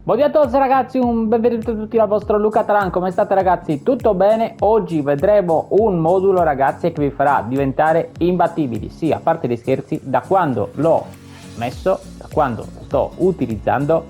Buongiorno a tutti ragazzi, un benvenuto a tutti dal vostro Luca Taran, come state ragazzi? Tutto bene? Oggi vedremo un modulo ragazzi che vi farà diventare imbattibili. Sì, a parte gli scherzi, da quando l'ho messo, da quando lo sto utilizzando,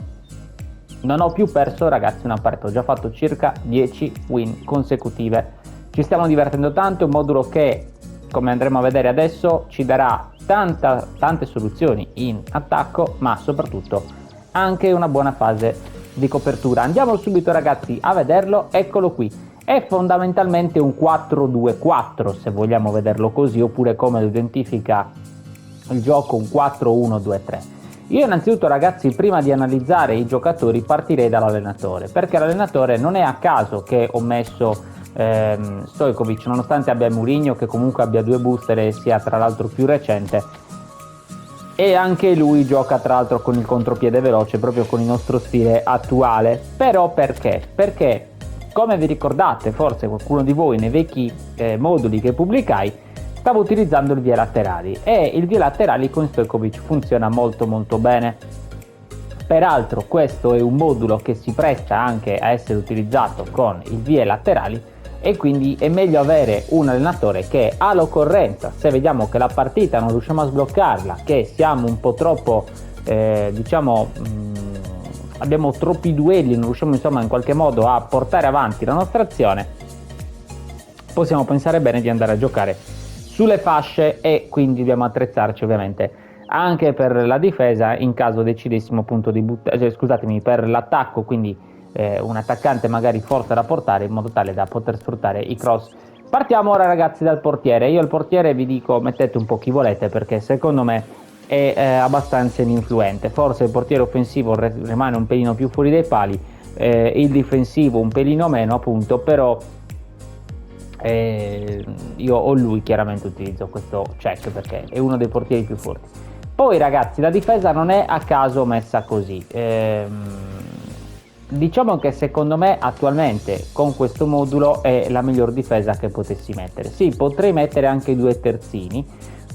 non ho più perso ragazzi una partita, ho già fatto circa 10 win consecutive. Ci stiamo divertendo tanto, è un modulo che, come andremo a vedere adesso, ci darà tante soluzioni in attacco, ma soprattutto anche una buona fase di copertura. Andiamo subito ragazzi a vederlo, eccolo qui. È fondamentalmente un 4-2-4 se vogliamo vederlo così, oppure come lo identifica il gioco, un 4-1-2-3. Io innanzitutto ragazzi, prima di analizzare i giocatori, partirei dall'allenatore, perché l'allenatore non è a caso che ho messo Stojkovic, nonostante abbia Mourinho che comunque abbia due booster e sia tra l'altro più recente, e anche lui gioca tra l'altro con il contropiede veloce, proprio con il nostro stile attuale. Però perché? Perché, come vi ricordate forse qualcuno di voi nei vecchi moduli che pubblicai, stavo utilizzando il vie laterali, e il vie laterali con Stojkovic funziona molto molto bene. Peraltro questo è un modulo che si presta anche a essere utilizzato con il vie laterali, e quindi è meglio avere un allenatore che all'occorrenza, se vediamo che la partita non riusciamo a sbloccarla, che siamo un po' troppo abbiamo troppi duelli, non riusciamo insomma in qualche modo a portare avanti la nostra azione, possiamo pensare bene di andare a giocare sulle fasce, e quindi dobbiamo attrezzarci ovviamente anche per la difesa in caso decidessimo appunto di per l'attacco, quindi un attaccante magari forte da portare in modo tale da poter sfruttare i cross. Partiamo ora ragazzi dal portiere. Io il portiere vi dico mettete un po' chi volete, perché secondo me è abbastanza ininfluente. Forse il portiere offensivo rimane un pelino più fuori dai pali, il difensivo un pelino meno appunto, però io o lui chiaramente utilizzo questo check perché è uno dei portieri più forti. Poi ragazzi, la difesa non è a caso messa così. Diciamo che secondo me attualmente con questo modulo è la miglior difesa che potessi mettere. Sì, potrei mettere anche due terzini,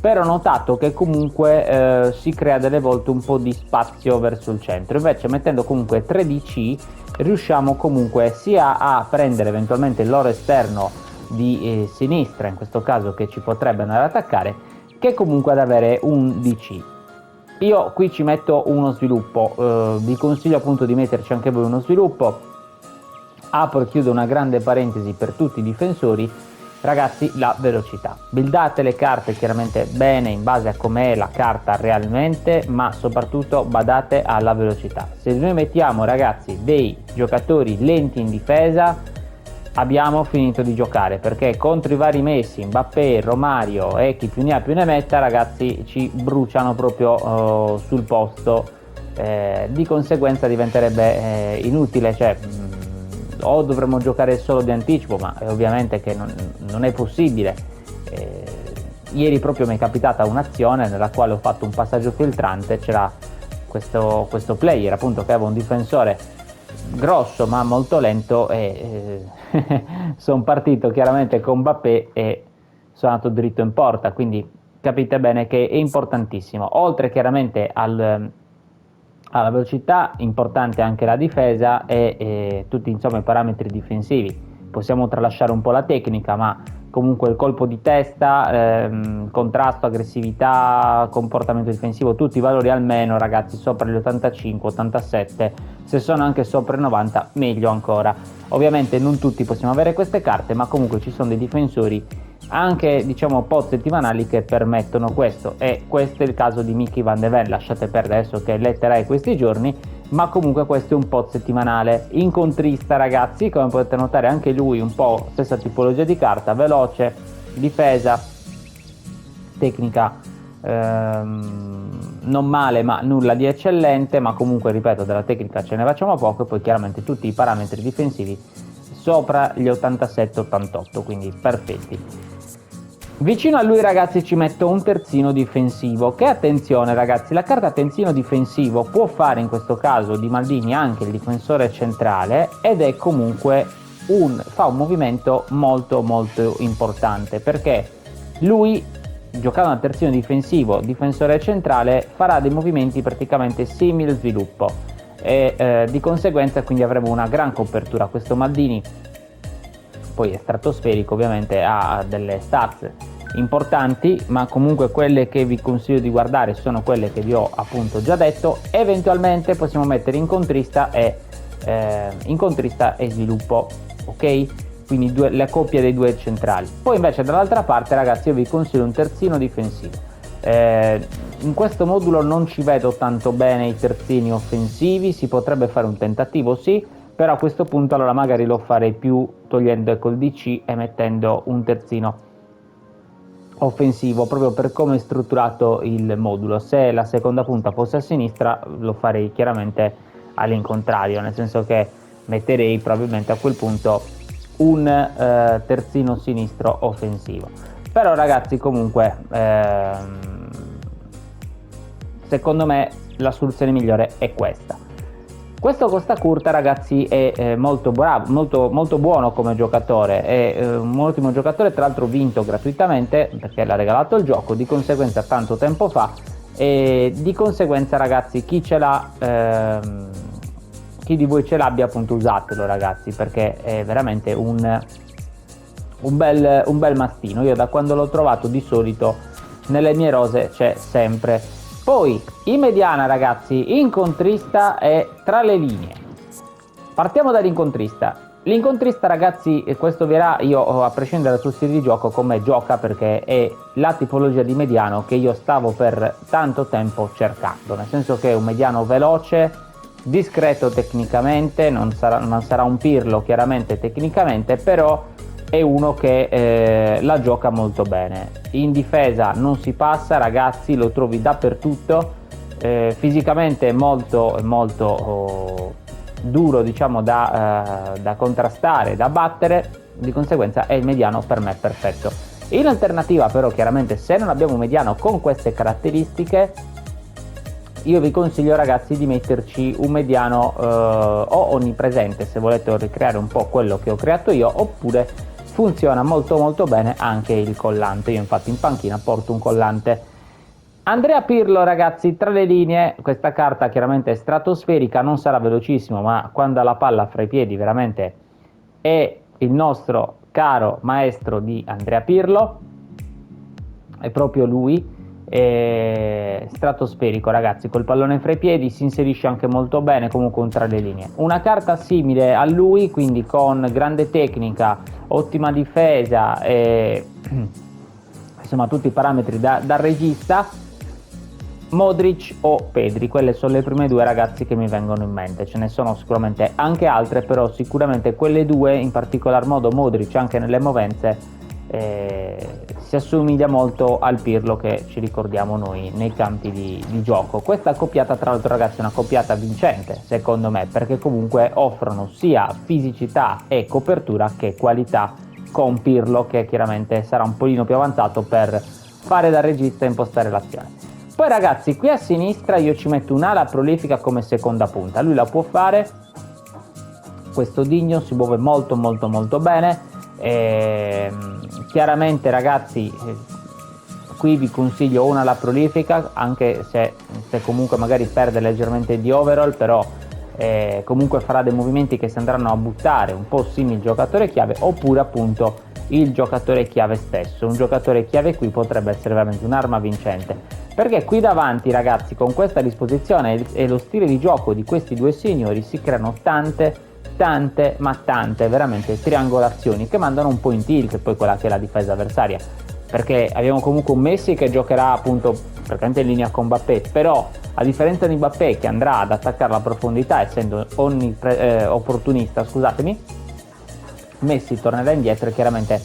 però ho notato che comunque si crea delle volte un po' di spazio verso il centro. Invece mettendo comunque 3 DC riusciamo comunque sia a prendere eventualmente il loro esterno di sinistra, in questo caso, che ci potrebbe andare ad attaccare, che comunque ad avere un DC. Io qui ci metto uno sviluppo, vi consiglio appunto di metterci anche voi uno sviluppo. Apro e chiudo una grande parentesi per tutti i difensori. Ragazzi, la velocità, buildate le carte chiaramente bene in base a com'è la carta realmente, ma soprattutto badate alla velocità. Se noi mettiamo ragazzi dei giocatori lenti in difesa, abbiamo finito di giocare, perché contro i vari Messi, Mbappé, Romario e chi più ne ha più ne metta ragazzi ci bruciano proprio sul posto, di conseguenza diventerebbe inutile, cioè o dovremmo giocare solo di anticipo, ma ovviamente che non è possibile. Ieri proprio mi è capitata un'azione nella quale ho fatto un passaggio filtrante, c'era questo player appunto che aveva un difensore grosso ma molto lento, e sono partito chiaramente con Mbappé e sono andato dritto in porta, quindi capite bene che è importantissimo, oltre chiaramente alla velocità, importante anche la difesa e tutti insomma i parametri difensivi. Possiamo tralasciare un po' la tecnica, ma comunque il colpo di testa, contrasto, aggressività, comportamento difensivo, tutti i valori almeno ragazzi sopra gli 85, 87, se sono anche sopra i 90 meglio ancora. Ovviamente non tutti possiamo avere queste carte, ma comunque ci sono dei difensori anche diciamo post settimanali che permettono questo, e questo è il caso di Mickey Van de Ven. Lasciate perdere adesso che letterai questi giorni, ma comunque questo è un post settimanale. Incontrista ragazzi, come potete notare anche lui un po' stessa tipologia di carta, veloce, difesa, tecnica non male ma nulla di eccellente, ma comunque ripeto della tecnica ce ne facciamo poco, e poi chiaramente tutti i parametri difensivi sopra gli 87-88, quindi perfetti. Vicino a lui ragazzi ci metto un terzino difensivo, che attenzione ragazzi, la carta terzino difensivo può fare in questo caso di Maldini anche il difensore centrale, ed è comunque fa un movimento molto molto importante, perché lui giocando a terzino difensivo, difensore centrale, farà dei movimenti praticamente simili al sviluppo. e di conseguenza quindi avremo una gran copertura. Questo Maldini poi è stratosferico, ovviamente ha delle stats importanti, ma comunque quelle che vi consiglio di guardare sono quelle che vi ho appunto già detto. Eventualmente possiamo mettere incontrista e sviluppo, ok? Quindi la coppia dei due centrali. Poi invece dall'altra parte, ragazzi, io vi consiglio un terzino difensivo. In questo modulo non ci vedo tanto bene i terzini offensivi, si potrebbe fare un tentativo, sì, però a questo punto allora magari lo farei più togliendo col DC e mettendo un terzino offensivo, proprio per come è strutturato il modulo. Se la seconda punta fosse a sinistra lo farei chiaramente all'incontrario, nel senso che metterei probabilmente a quel punto un terzino sinistro offensivo. Però ragazzi, comunque secondo me la soluzione migliore è questa. Questo Costa Curta, ragazzi, è molto bravo, molto buono come giocatore, è un ottimo giocatore, tra l'altro vinto gratuitamente perché l'ha regalato il gioco, di conseguenza tanto tempo fa, e di conseguenza, ragazzi, chi di voi ce l'abbia, appunto, usatelo, ragazzi, perché è veramente un bel mastino. Io da quando l'ho trovato di solito nelle mie rose c'è sempre. Poi in mediana, ragazzi, incontrista e tra le linee. Partiamo dall'incontrista. L'incontrista, ragazzi, e questo verrà, io a prescindere dal suo stile di gioco, con me gioca perché è la tipologia di mediano che io stavo per tanto tempo cercando, nel senso che è un mediano veloce, discreto tecnicamente, non sarà un Pirlo chiaramente tecnicamente, però è uno che la gioca molto bene. In difesa non si passa, ragazzi, lo trovi dappertutto, fisicamente è molto duro, diciamo, da contrastare, da battere, di conseguenza è il mediano per me perfetto. In alternativa, però, chiaramente, se non abbiamo un mediano con queste caratteristiche, io vi consiglio, ragazzi, di metterci un mediano o onnipresente, se volete ricreare un po' quello che ho creato io, oppure funziona molto bene anche il collante. Io infatti in panchina porto un collante. Andrea Pirlo, ragazzi, tra le linee, questa carta chiaramente è stratosferica, non sarà velocissimo, ma quando ha la palla fra i piedi veramente è il nostro caro maestro di Andrea Pirlo, è proprio lui. Stratosferico, ragazzi, col pallone fra i piedi, si inserisce anche molto bene comunque tra le linee. Una carta simile a lui, quindi con grande tecnica, ottima difesa e insomma tutti i parametri da regista, Modric o Pedri. Quelle sono le prime due, ragazzi, che mi vengono in mente. Ce ne sono sicuramente anche altre, però sicuramente quelle due, in particolar modo Modric anche nelle movenze, si assomiglia molto al Pirlo che ci ricordiamo noi nei campi di gioco. Questa accoppiata, tra l'altro, ragazzi, è una accoppiata vincente secondo me, perché comunque offrono sia fisicità e copertura che qualità, con Pirlo che chiaramente sarà un pochino più avanzato per fare da regista e impostare l'azione. Poi, ragazzi, qui a sinistra io ci metto un'ala prolifica come seconda punta. Lui la può fare, questo Digno si muove molto bene. Chiaramente, ragazzi, qui vi consiglio una alla prolifica, anche se comunque magari perde leggermente di overall, però comunque farà dei movimenti che si andranno a buttare, un po' simili il giocatore chiave, oppure appunto il giocatore chiave stesso. Un giocatore chiave qui potrebbe essere veramente un'arma vincente, perché qui davanti, ragazzi, con questa disposizione e lo stile di gioco di questi due signori si creano tante veramente triangolazioni che mandano un po' in tilt poi quella che è la difesa avversaria, perché abbiamo comunque un Messi che giocherà appunto praticamente in linea con Mbappé, però a differenza di Mbappé che andrà ad attaccare la profondità essendo opportunista, scusatemi, Messi tornerà indietro e chiaramente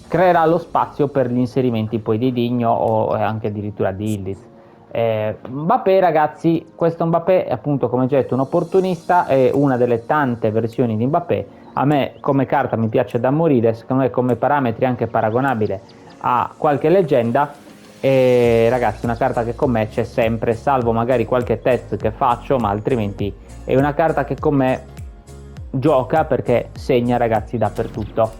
creerà lo spazio per gli inserimenti poi di Digno o anche addirittura di Ildiz. Mbappé, ragazzi, questo Mbappé è appunto, come già detto, un opportunista, è una delle tante versioni di Mbappé. A me come carta mi piace da morire, secondo me come parametri anche paragonabile a qualche leggenda, e ragazzi, una carta che con me c'è sempre, salvo magari qualche test che faccio, ma altrimenti è una carta che con me gioca perché segna, ragazzi, dappertutto.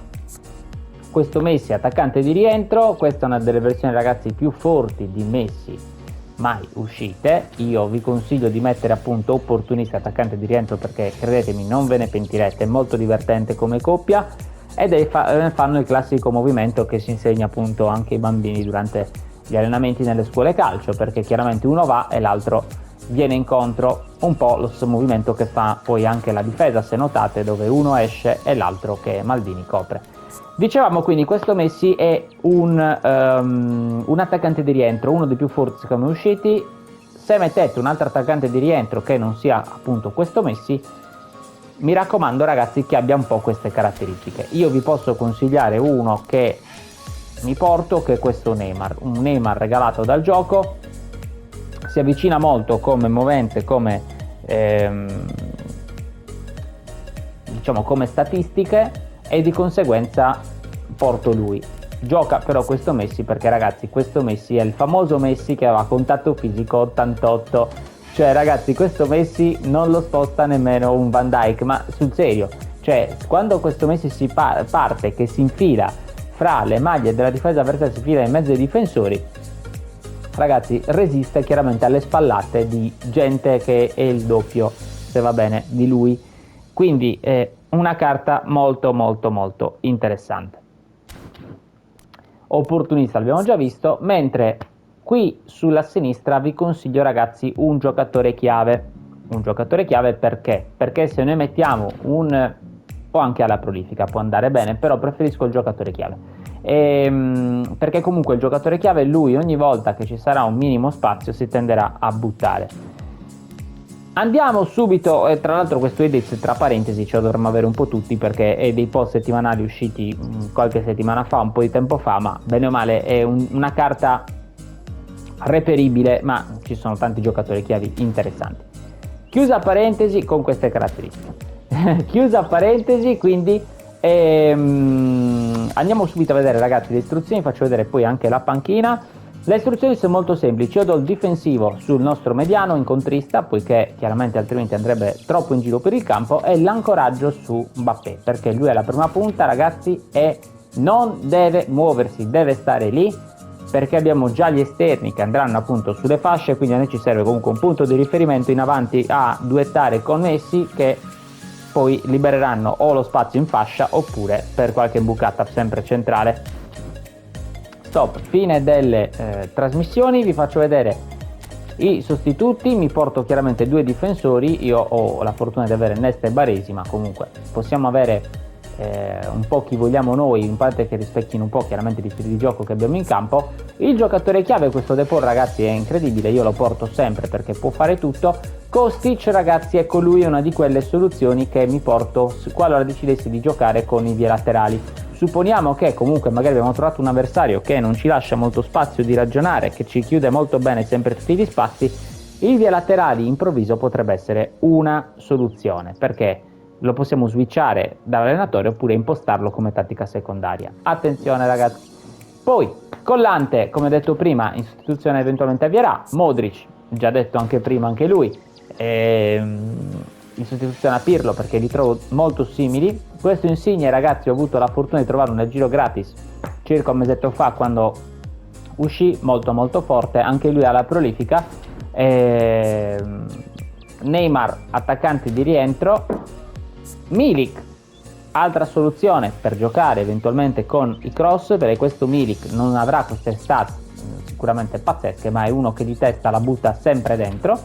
Questo Messi attaccante di rientro, questa è una delle versioni, ragazzi, più forti di Messi mai uscite. Io vi consiglio di mettere appunto Opportunista attaccante di rientro, perché credetemi non ve ne pentirete, è molto divertente come coppia ed fanno il classico movimento che si insegna appunto anche ai bambini durante gli allenamenti nelle scuole calcio, perché chiaramente uno va e l'altro viene incontro, un po' lo stesso movimento che fa poi anche la difesa, se notate, dove uno esce e l'altro, che Maldini, copre. Dicevamo quindi questo Messi è un attaccante di rientro, uno dei più forti secondo me usciti. Se mettete un altro attaccante di rientro che non sia appunto questo Messi, mi raccomando ragazzi che abbia un po' queste caratteristiche. Io vi posso consigliare uno che mi porto, che è questo Neymar, un Neymar regalato dal gioco, si avvicina molto come movente, come diciamo come statistiche, e di conseguenza porto lui. Gioca però questo Messi perché ragazzi questo Messi è il famoso Messi che aveva contatto fisico 88. Cioè ragazzi questo Messi non lo sposta nemmeno un Van Dijk, ma sul serio, cioè quando questo Messi si parte, che si infila fra le maglie della difesa avversaria, si infila in mezzo ai difensori, ragazzi resiste chiaramente alle spallate di gente che è il doppio, se va bene, di lui. Quindi una carta molto molto molto interessante. Opportunista l'abbiamo già visto, mentre qui sulla sinistra vi consiglio ragazzi un giocatore chiave. Un giocatore chiave perché? Perché se noi mettiamo o anche alla prolifica può andare bene, però preferisco il giocatore chiave. Perché comunque il giocatore chiave, lui ogni volta che ci sarà un minimo spazio si tenderà a buttare. Andiamo subito, tra l'altro questo edit tra parentesi ce lo dovremmo avere un po' tutti, perché è dei post settimanali usciti qualche settimana fa, un po' di tempo fa, ma bene o male è una carta reperibile, ma ci sono tanti giocatori chiavi interessanti. Chiusa parentesi con queste caratteristiche. Chiusa parentesi, quindi andiamo subito a vedere ragazzi le istruzioni, faccio vedere poi anche la panchina. Le istruzioni sono molto semplici, io do il difensivo sul nostro mediano incontrista, poiché chiaramente altrimenti andrebbe troppo in giro per il campo, e l'ancoraggio su Mbappé, perché lui è la prima punta ragazzi e non deve muoversi, deve stare lì, perché abbiamo già gli esterni che andranno appunto sulle fasce, quindi a noi ci serve comunque un punto di riferimento in avanti a duettare con Messi, che poi libereranno o lo spazio in fascia oppure per qualche bucata sempre centrale. Stop, fine delle trasmissioni, vi faccio vedere i sostituti, mi porto chiaramente due difensori, io ho la fortuna di avere Nesta e Baresi, ma comunque possiamo avere un po' chi vogliamo noi, in parte che rispecchino un po' chiaramente gli stili di gioco che abbiamo in campo. Il giocatore chiave, questo De Paul ragazzi è incredibile, io lo porto sempre perché può fare tutto. Kostic ragazzi, ecco, lui è una di quelle soluzioni che mi porto qualora decidessi di giocare con i vie laterali. Supponiamo che comunque magari abbiamo trovato un avversario che non ci lascia molto spazio di ragionare, che ci chiude molto bene sempre tutti gli spazi, il vie laterali improvviso potrebbe essere una soluzione, perché lo possiamo switchare dall'allenatore oppure impostarlo come tattica secondaria. Attenzione ragazzi. Poi Collante, come detto prima, in sostituzione eventualmente avvierà. Modric, già detto anche prima anche lui, in sostituzione a Pirlo, perché li trovo molto simili. Questo Insigne ragazzi ho avuto la fortuna di trovarlo nel giro gratis circa un mesetto fa, quando uscì, molto molto forte, anche lui alla prolifica. Neymar attaccante di rientro. Milik, altra soluzione per giocare eventualmente con i cross, perché questo Milik non avrà queste stats sicuramente pazzesche, ma è uno che di testa la butta sempre dentro,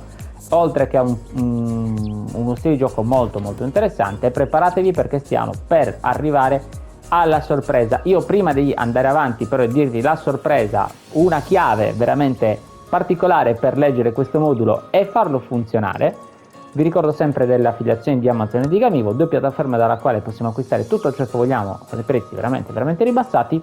oltre che a uno stile di gioco molto molto interessante. Preparatevi perché stiamo per arrivare alla sorpresa. Io prima di andare avanti però di dirvi la sorpresa, una chiave veramente particolare per leggere questo modulo e farlo funzionare, vi ricordo sempre delle affiliazioni di Amazon e di Gamivo, due piattaforme dalla quale possiamo acquistare tutto ciò che vogliamo a dei prezzi veramente veramente ribassati.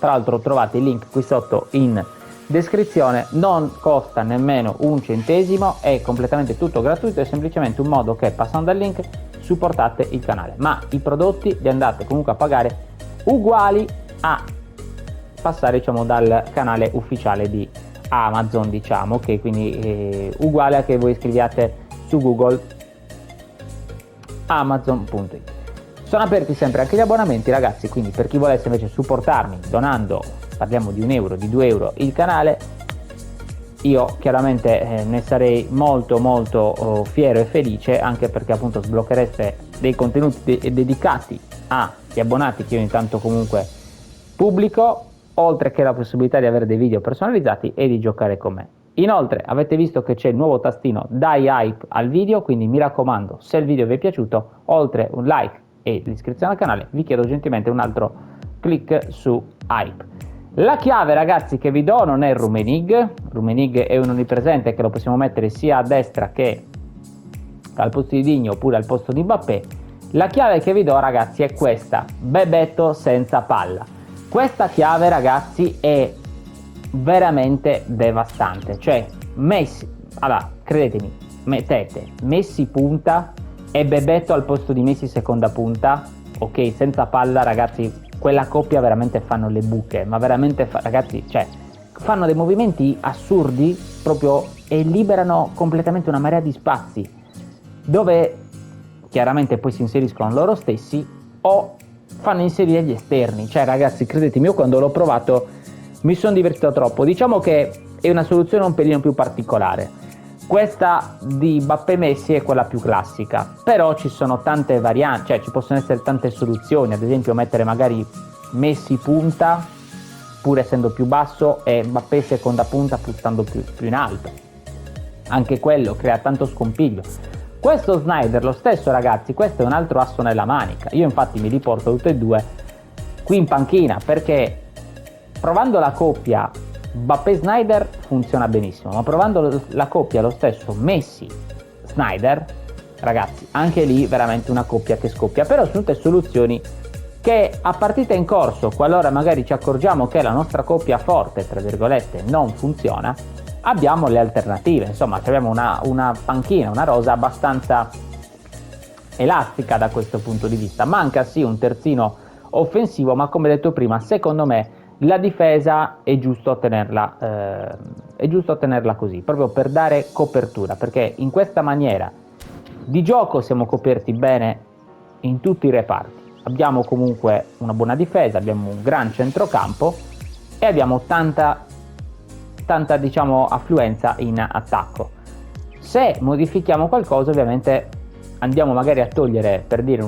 Tra l'altro trovate il link qui sotto in descrizione, non costa nemmeno un centesimo, è completamente tutto gratuito, è semplicemente un modo che passando dal link supportate il canale, ma i prodotti li andate comunque a pagare uguali a passare diciamo dal canale ufficiale di Amazon, diciamo che quindi uguale a che voi scriviate su Google Amazon.it. Sono aperti sempre anche gli abbonamenti ragazzi, quindi per chi volesse invece supportarmi donando, parliamo di €1, di €2 il canale, io chiaramente ne sarei molto molto fiero e felice, anche perché appunto sblocchereste dei contenuti dedicati agli abbonati che io intanto comunque pubblico, oltre che la possibilità di avere dei video personalizzati e di giocare con me. Inoltre avete visto che c'è il nuovo tastino dai hype al video, quindi mi raccomando, se il video vi è piaciuto, oltre un like e l'iscrizione al canale, vi chiedo gentilmente un altro clic su hype. La chiave, ragazzi, che vi do non è il Rummenigge. Rummenigge è un onnipresente che lo possiamo mettere sia a destra che al posto di Digno oppure al posto di Mbappé. La chiave che vi do, ragazzi, è questa: Bebetto senza palla. Questa chiave, ragazzi, è veramente devastante. Cioè, Messi, allora, credetemi, mettete Messi punta e Bebetto al posto di Messi seconda punta, ok, senza palla, ragazzi, quella coppia veramente fanno le buche, ma veramente ragazzi, cioè fanno dei movimenti assurdi proprio e liberano completamente una marea di spazi dove chiaramente poi si inseriscono loro stessi o fanno inserire gli esterni. Cioè ragazzi, credetemi, io quando l'ho provato mi sono divertito troppo. Diciamo che è una soluzione un pelino più particolare. Questa di Mbappé Messi è quella più classica, però ci sono tante varianti, cioè ci possono essere tante soluzioni, ad esempio mettere magari Messi punta, pur essendo più basso, e Mbappé seconda punta, pur stando più in alto. Anche quello crea tanto scompiglio. Questo Snyder, lo stesso ragazzi, questo è un altro asso nella manica. Io infatti mi riporto tutte e due qui in panchina, perché provando la coppia Mbappé-Snyder funziona benissimo, ma provando la coppia lo stesso Messi-Snyder, ragazzi, anche lì veramente una coppia che scoppia. Però sono tutte soluzioni che a partita in corso, qualora magari ci accorgiamo che la nostra coppia forte, tra virgolette, non funziona, abbiamo le alternative. Insomma, abbiamo una panchina, una rosa abbastanza elastica da questo punto di vista. Manca sì un terzino offensivo, ma come detto prima, secondo me la difesa è giusto tenerla così, proprio per dare copertura, perché in questa maniera di gioco siamo coperti bene in tutti i reparti. Abbiamo comunque una buona difesa, abbiamo un gran centrocampo e abbiamo tanta diciamo affluenza in attacco. Se modifichiamo qualcosa, ovviamente andiamo magari a togliere, per dire,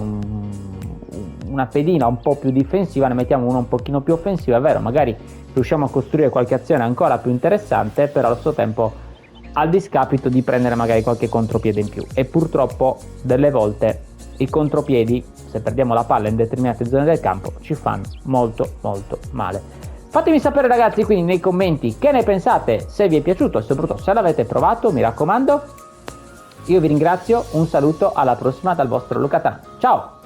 una pedina un po' più difensiva, ne mettiamo una un pochino più offensiva, è vero, magari riusciamo a costruire qualche azione ancora più interessante, però allo stesso tempo al discapito di prendere magari qualche contropiede in più. E purtroppo delle volte i contropiedi, se perdiamo la palla in determinate zone del campo, ci fanno molto molto male. Fatemi sapere ragazzi quindi nei commenti che ne pensate, se vi è piaciuto e soprattutto se l'avete provato, mi raccomando. Io vi ringrazio, un saluto, alla prossima dal vostro Luca Tan. Ciao!